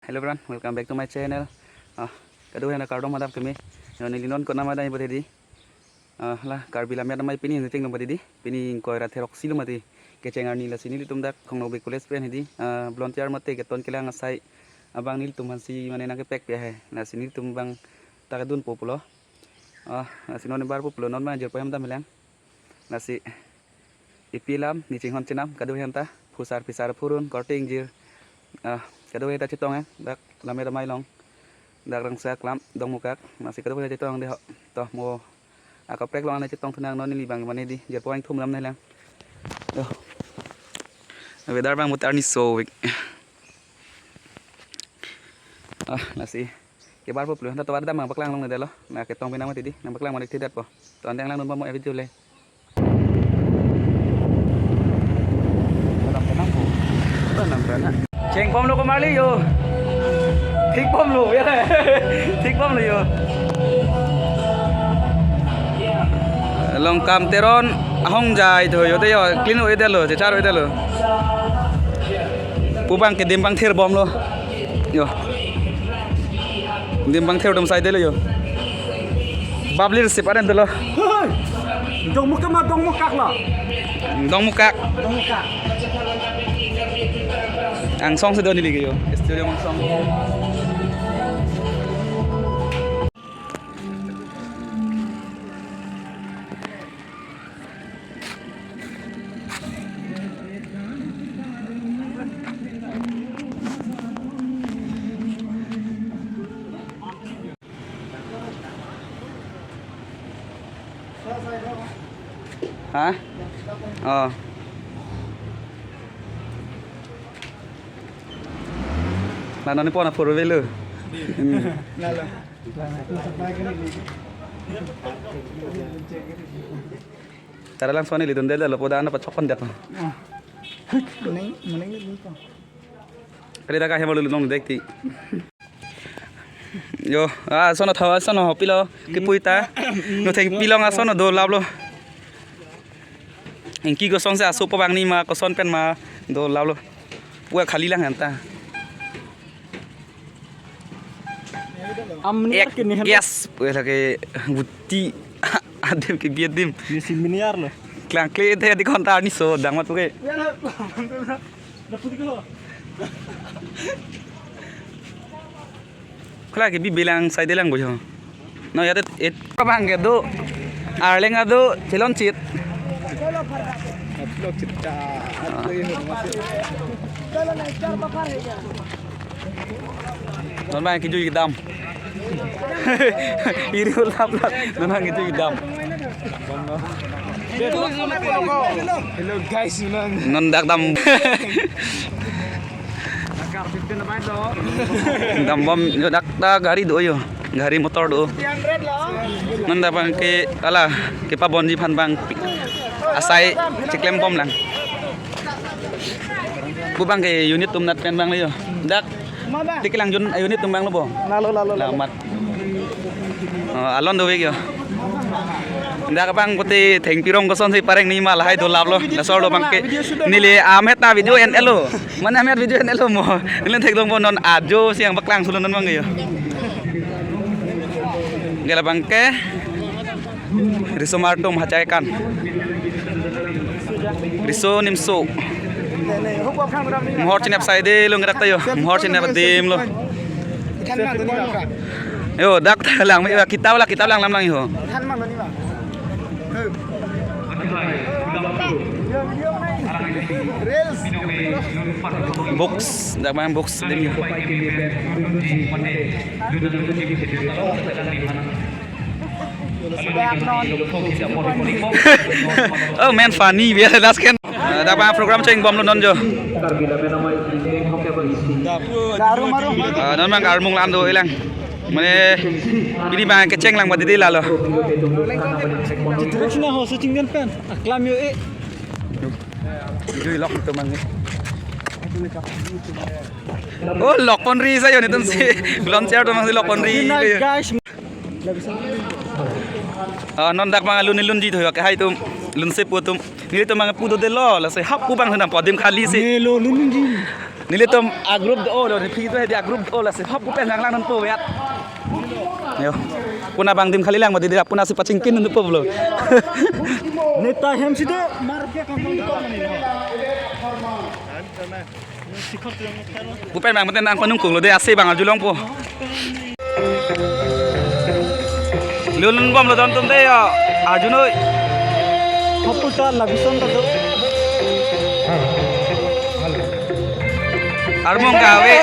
Hello everyone, welcome back to my channel. Kedua yang kardom hadap kami. Yang nilinon ko nama dah ibu tadi. Lah karbilam ya nama pini nanti nombor tadi. Pini kau rat herok silu mati. Kecengar nila sini litum dak kong nobe kules pen hidi. Blontiar mati keton kelang asai. Abang nil tum hansi mana nak pek peh. Nah sini tum bang takadun populo. Nasi non bar populo non manager poyam tam melang. Nasi ipilam ni cinghon cenam kedua yang ta. Pusar pisar purun korting jir. Kedua kita citong dak lamai ramai long dak rang sak lam dong mukak masih kedua kita citong deh toh mau aku prek long ana citong tunang non ini bang mana di jer poing thum lam nai lang doh wedar bang mutar ni so nasi ke bar populus ta bar damang baklang long deh lo nah ke tong pinang mati di nang baklang mana tidak po ton yang lang nun mau video le Cheng bom lo kemari yo, tik bom lo ya, tik bom lo yo. Long kam teron ahong jai tu yo, tu yo clean lo ide lo, cecar ide lo. Pubang ke dimbang ter bom lo, yo. Dimbang ter dom side lo yo. Bablir separan tu lo. Dong muka mah dong mukak lo. Dong mukak. Dong mukak. Ang song sa doon nili kayo. Studio mang song. Hah? Oh. Lah nani pon four wheeler. Lala. Cara lang suani lidun dela lo poda na pachokon dat. Meneng ni lupa. Kali dah kahya malu long dekti. Yo, sono thawa sono hopilo kipuita. No theng pilong sono do lablo. Engki go song sa sopo bang ni ma ko son pen ma do lablo. Pua khali lang anta. Yes, boleh lagi bukti adem ke biadim. Ni si miniar lo. Klang kle itu di kontar ni so dang mat puke. Ya lah. Dapat ko. Kala ke bi bilang sai delang bojo. No ya it bang ke do arleng ado celon chit. Upload cita. Kalau naik car bakar ya. Non bang kiju idam. Iri ulap lat non bang kiju idam. Hello guys, Non dak dam. Akar 15 na ba ito? Dam bom yo dak da gari do yo. Gari motor do. 300 lo. Non da bang ke ala ke pa bonji phan bang asai ciklem bom lang. Bu bang ke unit tumnat pen bang le yo. Dak Mama. Di kilang jun unit tumbang lo bo. Lalu. Lamat. Alon do wegyo. Nda ka bang puti theng pirong ko son si pareng ni mal hai do lab lo. Na sor lo bang ke nili amet na video en elo. Man amet video en elo mo. Nilen thek dong bo non ajo siang baklang sulun non bang yo. Gela bang ke riso martum hacaikan. Riso nimso. Mohor cinap side lo ngerak tayo. Mohor cinap dim lo. Kan mang tu ni ba? Yo dak lang kita lang lam lang yo. Kan mang tu ni ba? Reels. Box dak bang box dim yo. Oh man funny biar das kan. Dak bang program ceng bom lo non jo. Garu maru. Non bang garmung lam do ilang. Mane ini bang keceng lang badidi lalo. Terus na ho searching kan pen. Aklam yo e. Jui lock itu bang. Oh lock ponri sayo nitun si belum share tu masih lock ponri. Guys. Non dak bang alun ilun ji thoy ka hai tum lun se pu tum ni tu bang pu do de lo la se hap pu bang na podim khali se. Lo lun ji. Nili tom a group do lo phi to di a group do la se hop pen lang lang non po wet. Yo. Puna bang tim khali lang mati dia puna si pacingkin non po lo. Neta hem sida mar ke kampung di kor mani. Pupen bang meten ang panung kung lo de ase bang ajulong po. Lulun bom lo don tum de ya ajunoi. Hoputa labison ta do. Armong gawe